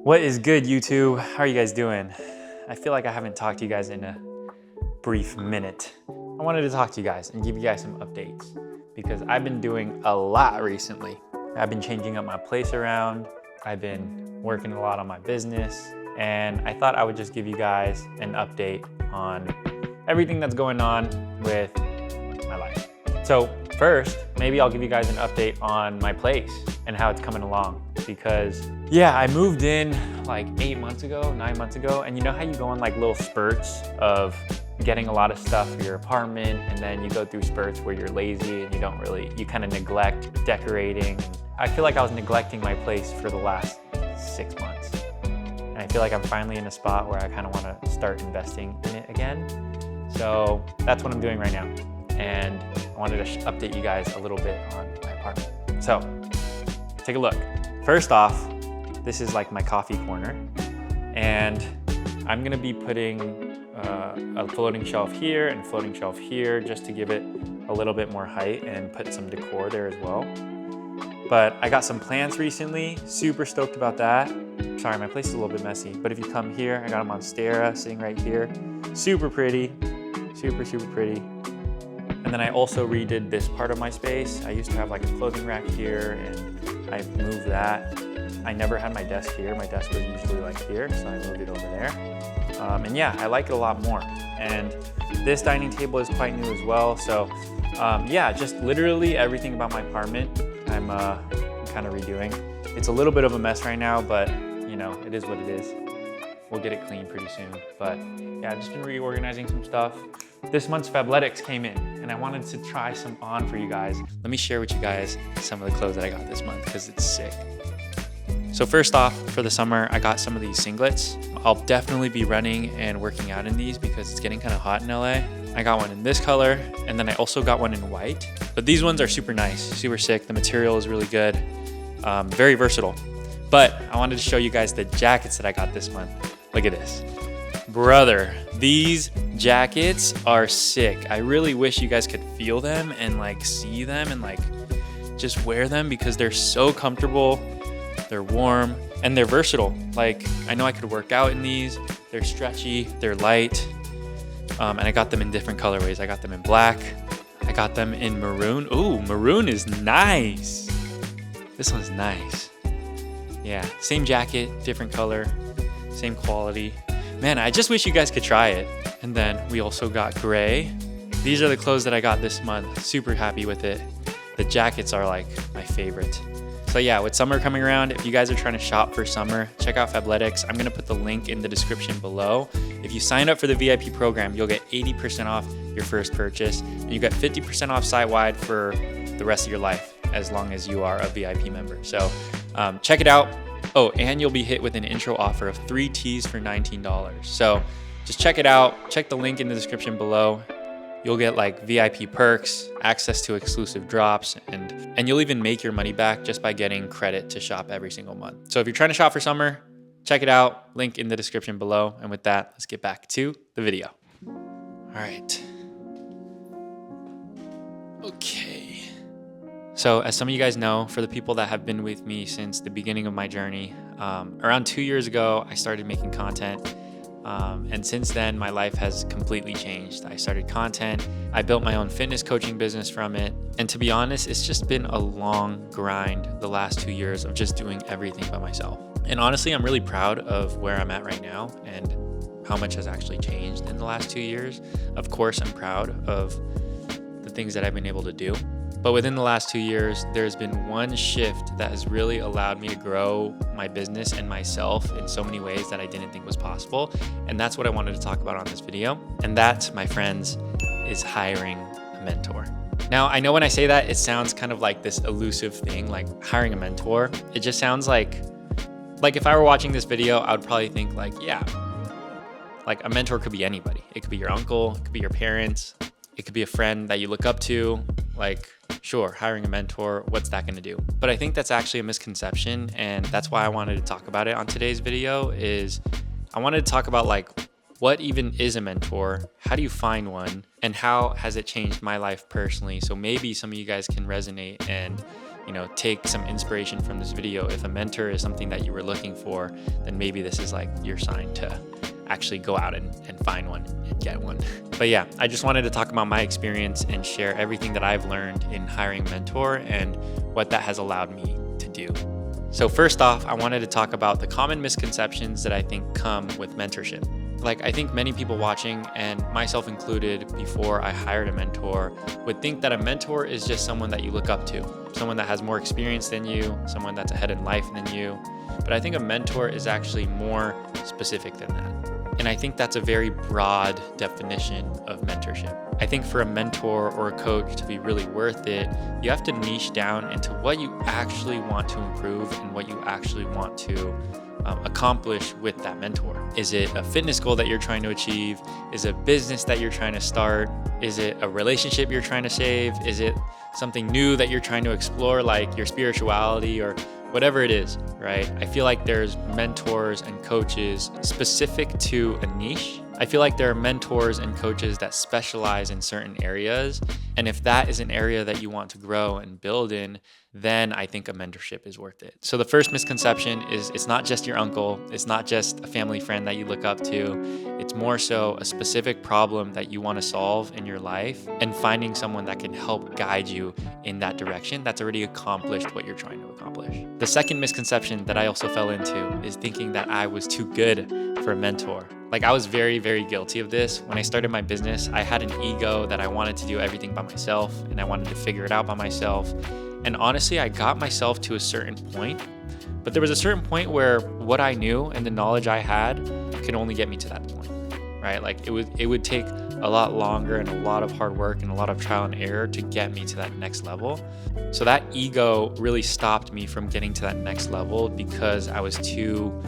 What is good, YouTube? How are you guys doing? I feel like I haven't talked to you guys in a brief minute. I wanted to talk to you guys and give you guys some updates because I've been doing a lot recently. I've been changing up my place around. I've been working a lot on my business, and I thought I would just give you guys an update on everything that's going on with my life. So first, maybe I'll give you guys an update on my place and how it's coming along, because yeah, I moved in like 9 months ago, and you know how you go on like little spurts of getting a lot of stuff for your apartment, and then you go through spurts where you're lazy and you kind of neglect decorating. I feel like I was neglecting my place for the last 6 months. And I feel like I'm finally in a spot where I kind of want to start investing in it again. So that's what I'm doing right now. And I wanted to update you guys a little bit on my apartment. So take a look. First off, this is like my coffee corner. And I'm gonna be putting a floating shelf here and a floating shelf here just to give it a little bit more height and put some decor there as well. But I got some plants recently, super stoked about that. Sorry, my place is a little bit messy, but if you come here, I got them on Stera sitting right here. Super pretty, super pretty. And then I also redid this part of my space. I used to have like a clothing rack here, and I moved that. I never had my desk here. My desk was usually like here, so I moved it over there. And yeah, I like it a lot more. And this dining table is quite new as well. So yeah, just literally everything about my apartment, I'm kind of redoing. It's a little bit of a mess right now, but you know, it is what it is. We'll get it clean pretty soon. But yeah, I've just been reorganizing some stuff. This month's Fabletics came in, and I wanted to try some on for you guys. Let me share with you guys some of the clothes that I got this month because it's sick. So first off, for the summer, I got some of these singlets. I'll definitely be running and working out in these because it's getting kind of hot in LA. I got one in this color, and then I also got one in white. But these ones are super nice, super sick. The material is really good, very versatile. But I wanted to show you guys the jackets that I got this month. Look at this. Brother, these jackets are sick. I really wish you guys could feel them and like see them and like just wear them because they're so comfortable. They're warm and they're versatile. Like, I know I could work out in these. They're stretchy, they're light. And I got them in different colorways. I got them in black. I got them in maroon. Ooh, maroon is nice. This one's nice. Yeah, same jacket, different color, same quality. Man, I just wish you guys could try it. And then we also got gray. These are the clothes that I got this month. Super happy with it. The jackets are like my favorite. So yeah, with summer coming around, if you guys are trying to shop for summer, check out Fabletics. I'm gonna put the link in the description below. If you sign up for the VIP program, you'll get 80% off your first purchase. And you get 50% off site-wide for the rest of your life, as long as you are a VIP member. So check it out. Oh, and you'll be hit with an intro offer of 3 tees for $19. So just check it out. Check the link in the description below. You'll get like VIP perks, access to exclusive drops, and you'll even make your money back just by getting credit to shop every single month. So if you're trying to shop for summer, check it out. Link in the description below. And with that, let's get back to the video. All right. Okay. So as some of you guys know, for the people that have been with me since the beginning of my journey, around 2 years ago, I started making content. And since then, my life has completely changed. I started content. I built my own fitness coaching business from it. And to be honest, it's just been a long grind the last 2 years of just doing everything by myself. And honestly, I'm really proud of where I'm at right now and how much has actually changed in the last 2 years. Of course, I'm proud of the things that I've been able to do. But within the last 2 years, there's been one shift that has really allowed me to grow my business and myself in so many ways that I didn't think was possible. And that's what I wanted to talk about on this video. And that, my friends, is hiring a mentor. Now, I know when I say that, it sounds kind of like this elusive thing, like hiring a mentor. It just sounds like if I were watching this video, I would probably think like, yeah, like a mentor could be anybody. It could be your uncle, it could be your parents, it could be a friend that you look up to. Like, sure, hiring a mentor, what's that gonna do? But I think that's actually a misconception, and that's why I wanted to talk about it on today's video. Is I wanted to talk about like, what even is a mentor? How do you find one? And how has it changed my life personally? So maybe some of you guys can resonate and take some inspiration from this video. If a mentor is something that you were looking for, then maybe this is like your sign to actually go out and find one and get one. But yeah, I just wanted to talk about my experience and share everything that I've learned in hiring a mentor and what that has allowed me to do. So first off, I wanted to talk about the common misconceptions that I think come with mentorship. Like, I think many people watching, and myself included before I hired a mentor, would think that a mentor is just someone that you look up to, someone that has more experience than you, someone that's ahead in life than you. But I think a mentor is actually more specific than that. And I think that's a very broad definition of mentorship. I think for a mentor or a coach to be really worth it, you have to niche down into what you actually want to improve and what you actually want to accomplish with that mentor. Is it a fitness goal that you're trying to achieve? Is it a business that you're trying to start? Is it a relationship you're trying to save? Is it something new that you're trying to explore, like your spirituality or whatever it is, right? I feel like there's mentors and coaches specific to a niche. I feel like there are mentors and coaches that specialize in certain areas. And if that is an area that you want to grow and build in, then I think a mentorship is worth it. So the first misconception is it's not just your uncle. It's not just a family friend that you look up to. It's more so a specific problem that you want to solve in your life and finding someone that can help guide you in that direction that's already accomplished what you're trying to accomplish. The second misconception that I also fell into is thinking that I was too good for a mentor. Like, I was very, very guilty of this. When I started my business, I had an ego that I wanted to do everything by myself and I wanted to figure it out by myself. And honestly, I got myself to a certain point, but there was a certain point where what I knew and the knowledge I had could only get me to that point, right? Like, it would take a lot longer and a lot of hard work and a lot of trial and error to get me to that next level. So that ego really stopped me from getting to that next level because I was too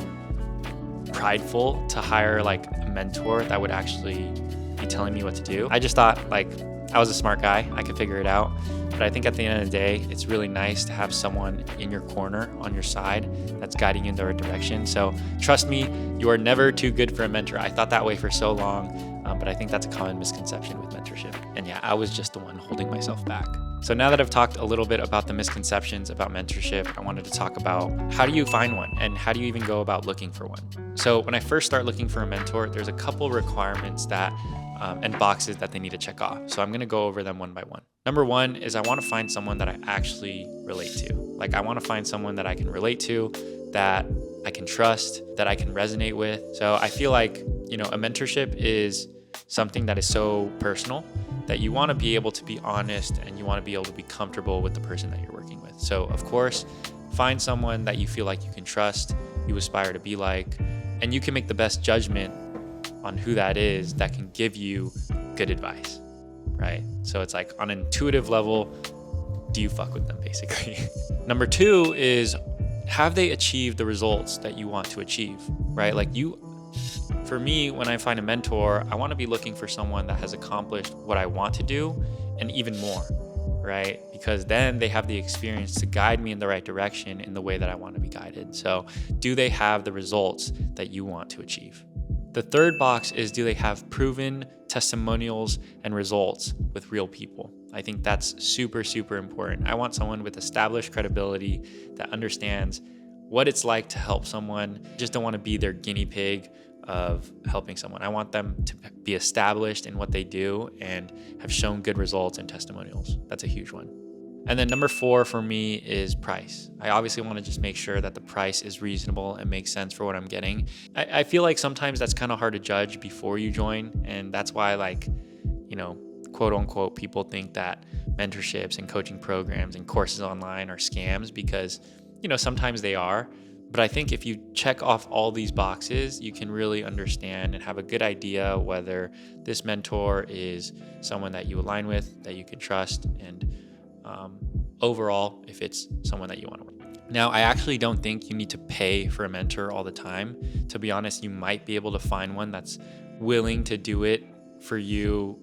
prideful to hire like a mentor that would actually be telling me what to do. I just thought like I was a smart guy, I could figure it out. But I think at the end of the day, it's really nice to have someone in your corner, on your side, that's guiding you in the right direction. So trust me, you are never too good for a mentor. I thought that way for so long, but I think that's a common misconception with mentorship. And yeah, I was just the one holding myself back. So now that I've talked a little bit about the misconceptions about mentorship, I wanted to talk about how do you find one and how do you even go about looking for one? So when I first start looking for a mentor, there's a couple requirements that and boxes that they need to check off. So I'm going to go over them one by one. Number one is I want to find someone that I actually relate to. Like, I want to find someone that I can relate to, that I can trust, that I can resonate with. So I feel like, a mentorship is something that is so personal that you want to be able to be honest and you want to be able to be comfortable with the person that you're working with. So of course, find someone that you feel like you can trust, you aspire to be like, and you can make the best judgment on who that is that can give you good advice, right? So it's like on an intuitive level, do you fuck with them basically? Number two is, have they achieved the results that you want to achieve, right? Like for me, when I find a mentor, I want to be looking for someone that has accomplished what I want to do and even more, right? Because then they have the experience to guide me in the right direction in the way that I want to be guided. So do they have the results that you want to achieve? The third box is, do they have proven testimonials and results with real people? I think that's super, super important. I want someone with established credibility that understands what it's like to help someone. I just don't want to be their guinea pig of helping someone. I want them to be established in what they do and have shown good results and testimonials. That's a huge one. And then number 4 for me is price. I obviously want to just make sure that the price is reasonable and makes sense for what I'm getting. I feel like sometimes that's kind of hard to judge before you join. And that's why, like, quote unquote, people think that mentorships and coaching programs and courses online are scams because, sometimes they are. But I think if you check off all these boxes, you can really understand and have a good idea whether this mentor is someone that you align with, that you can trust, and overall, if it's someone that you want to work with. Now, I actually don't think you need to pay for a mentor all the time. To be honest, you might be able to find one that's willing to do it for you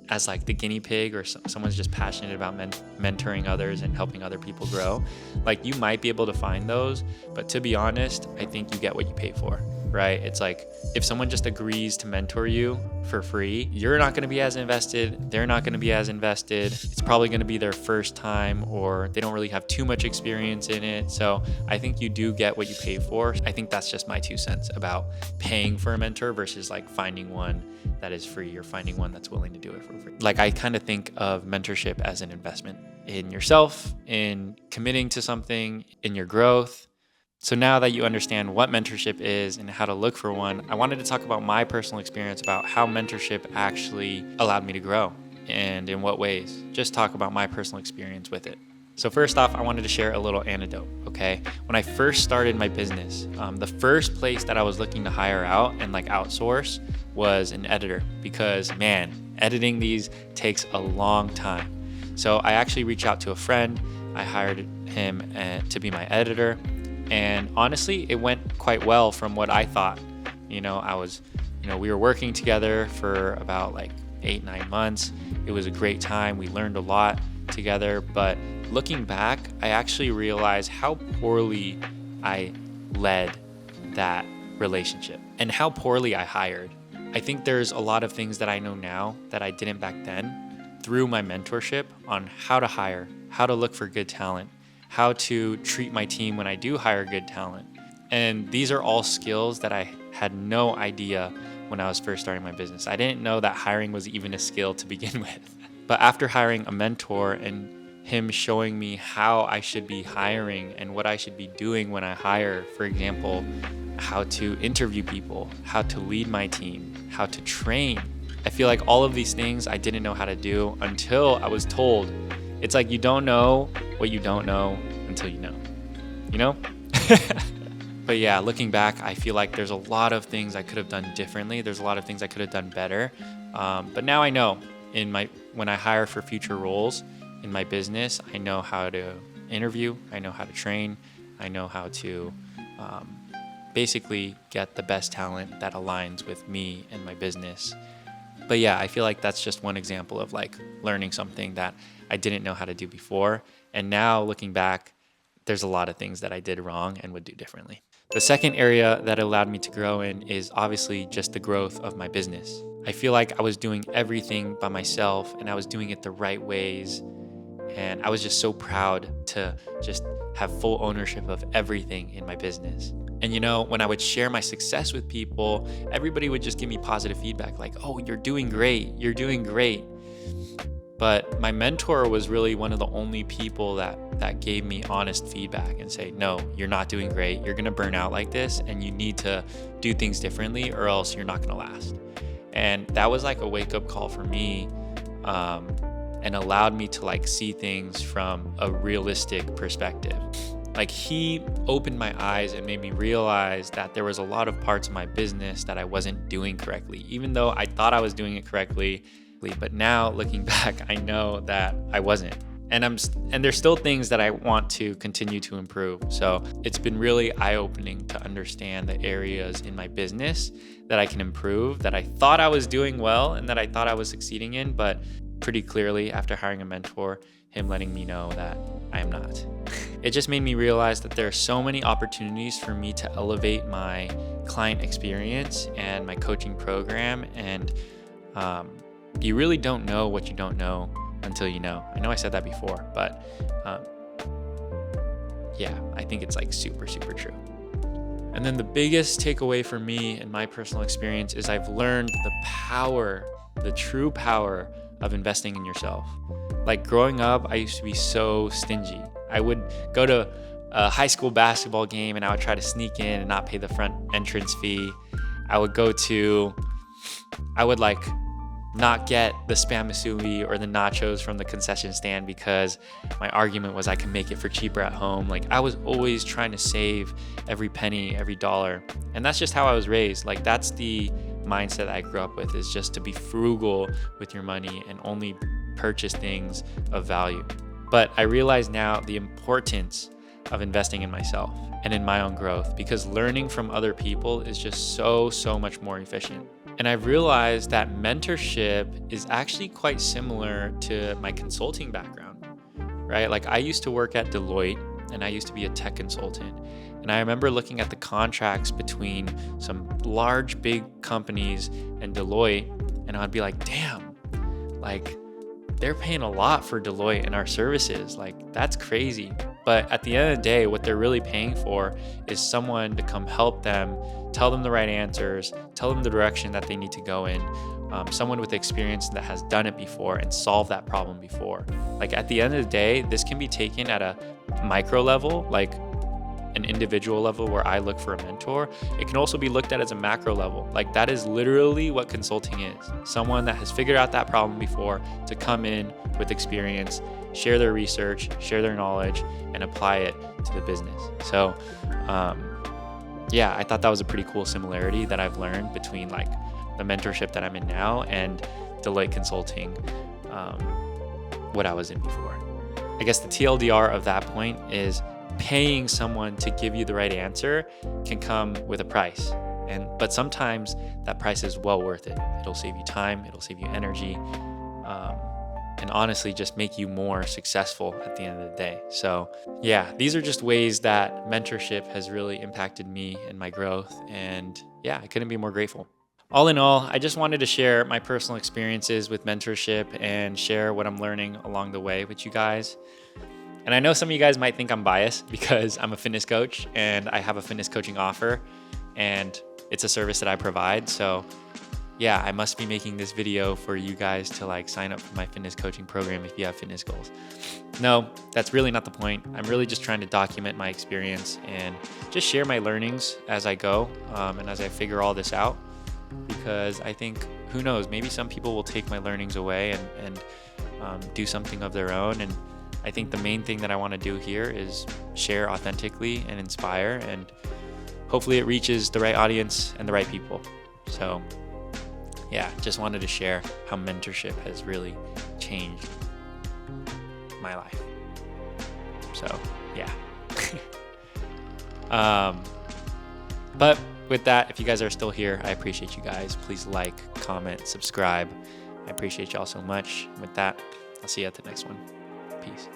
as like the guinea pig, or someone's just passionate about mentoring others and helping other people grow. Like, you might be able to find those, but to be honest, I think you get what you pay for. right? It's like if someone just agrees to mentor you for free, you're not going to be as invested. They're not going to be as invested. It's probably going to be their first time, or they don't really have too much experience in it. So I think you do get what you pay for. I think that's just my 2 cents about paying for a mentor versus like finding one that is free or finding one that's willing to do it for free. Like I kind of think of mentorship as an investment in yourself, in committing to something, in your growth. So now that you understand what mentorship is and how to look for one, I wanted to talk about my personal experience about how mentorship actually allowed me to grow and in what ways. Just talk about my personal experience with it. So first off, I wanted to share a little anecdote, okay? When I first started my business, the first place that I was looking to hire out and like outsource was an editor because man, editing these takes a long time. So I actually reached out to a friend. I hired him to be my editor. And honestly, it went quite well from what I thought. We were working together for about like 8-9 months. It was a great time. We learned a lot together. But looking back, I actually realized how poorly I led that relationship and how poorly I hired. I think there's a lot of things that I know now that I didn't back then through my mentorship on how to hire, how to look for good talent, how to treat my team when I do hire good talent. And these are all skills that I had no idea when I was first starting my business. I didn't know that hiring was even a skill to begin with. But after hiring a mentor and him showing me how I should be hiring and what I should be doing when I hire, for example, how to interview people, how to lead my team, how to train. I feel like all of these things I didn't know how to do until I was told. It's like you don't know what you don't know until you know? But yeah, looking back, I feel like there's a lot of things I could have done differently. There's a lot of things I could have done better. But now I know when I hire for future roles in my business, I know how to interview, I know how to train, I know how to basically get the best talent that aligns with me and my business. But yeah, I feel like that's just one example of like learning something that I didn't know how to do before. And now looking back, there's a lot of things that I did wrong and would do differently. The second area that allowed me to grow in is obviously just the growth of my business. I feel like I was doing everything by myself and I was doing it the right ways. And I was just so proud to just have full ownership of everything in my business. And when I would share my success with people, everybody would just give me positive feedback like, oh, you're doing great. You're doing great. But my mentor was really one of the only people that gave me honest feedback and say, no, you're not doing great. You're going to burn out like this and you need to do things differently or else you're not going to last. And that was like a wake up call for me and allowed me to like see things from a realistic perspective. Like he opened my eyes and made me realize that there was a lot of parts of my business that I wasn't doing correctly, even though I thought I was doing it correctly. But now looking back, I know that I wasn't. And there's still things that I want to continue to improve. So it's been really eye-opening to understand the areas in my business that I can improve, that I thought I was doing well and that I thought I was succeeding in, but pretty clearly after hiring a mentor, him letting me know that I am not. It just made me realize that there are so many opportunities for me to elevate my client experience and my coaching program. And you really don't know what you don't know until you know. I know I said that before, but yeah, I think it's like super, super true. And then the biggest takeaway for me in my personal experience is I've learned the true power of investing in yourself. Like growing up, I used to be so stingy. I would go to a high school basketball game and I would try to sneak in and not pay the front entrance fee. I would like not get the spam musubi or the nachos from the concession stand because my argument was I can make it for cheaper at home. Like I was always trying to save every penny, every dollar. And that's just how I was raised. Like that's the mindset I grew up with, is just to be frugal with your money and only purchase things of value. But I realize now the importance of investing in myself and in my own growth, because learning from other people is just so much more efficient. And I've realized that mentorship is actually quite similar to my consulting background, right? Like I used to work at Deloitte and I used to be a tech consultant. And I remember looking at the contracts between some large, big companies and Deloitte, and I'd be like, damn, like they're paying a lot for Deloitte and our services. Like, that's crazy. But at the end of the day, what they're really paying for is someone to come help them, tell them the right answers, tell them the direction that they need to go in. Someone with experience that has done it before and solved that problem before. Like, at the end of the day, this can be taken at a micro level, like an individual level where I look for a mentor. It can also be looked at as a macro level. Like, that is literally what consulting is. Someone that has figured out that problem before to come in with experience, share their research, share their knowledge, and apply it to the business. So, yeah, I thought that was a pretty cool similarity that I've learned between like the mentorship that I'm in now and Deloitte Consulting, what I was in before. I guess the TLDR of that point is paying someone to give you the right answer can come with a price. But sometimes that price is well worth it. It'll save you time, it'll save you energy, and honestly just make you more successful at the end of the day. So yeah, these are just ways that mentorship has really impacted me and my growth. And yeah, I couldn't be more grateful. All in all, I just wanted to share my personal experiences with mentorship and share what I'm learning along the way with you guys. And I know some of you guys might think I'm biased because I'm a fitness coach and I have a fitness coaching offer and it's a service that I provide. So yeah, I must be making this video for you guys to like sign up for my fitness coaching program if you have fitness goals. No, that's really not the point. I'm really just trying to document my experience and just share my learnings as I go and as I figure all this out. Because I think, who knows, maybe some people will take my learnings away and do something of their own. And I think the main thing that I want to do here is share authentically and inspire, and hopefully it reaches the right audience and the right people. So yeah, just wanted to share how mentorship has really changed my life. So yeah. But with that, if you guys are still here, I appreciate you guys. Please like, comment, subscribe. I appreciate y'all so much. With that, I'll see you at the next one. Peace.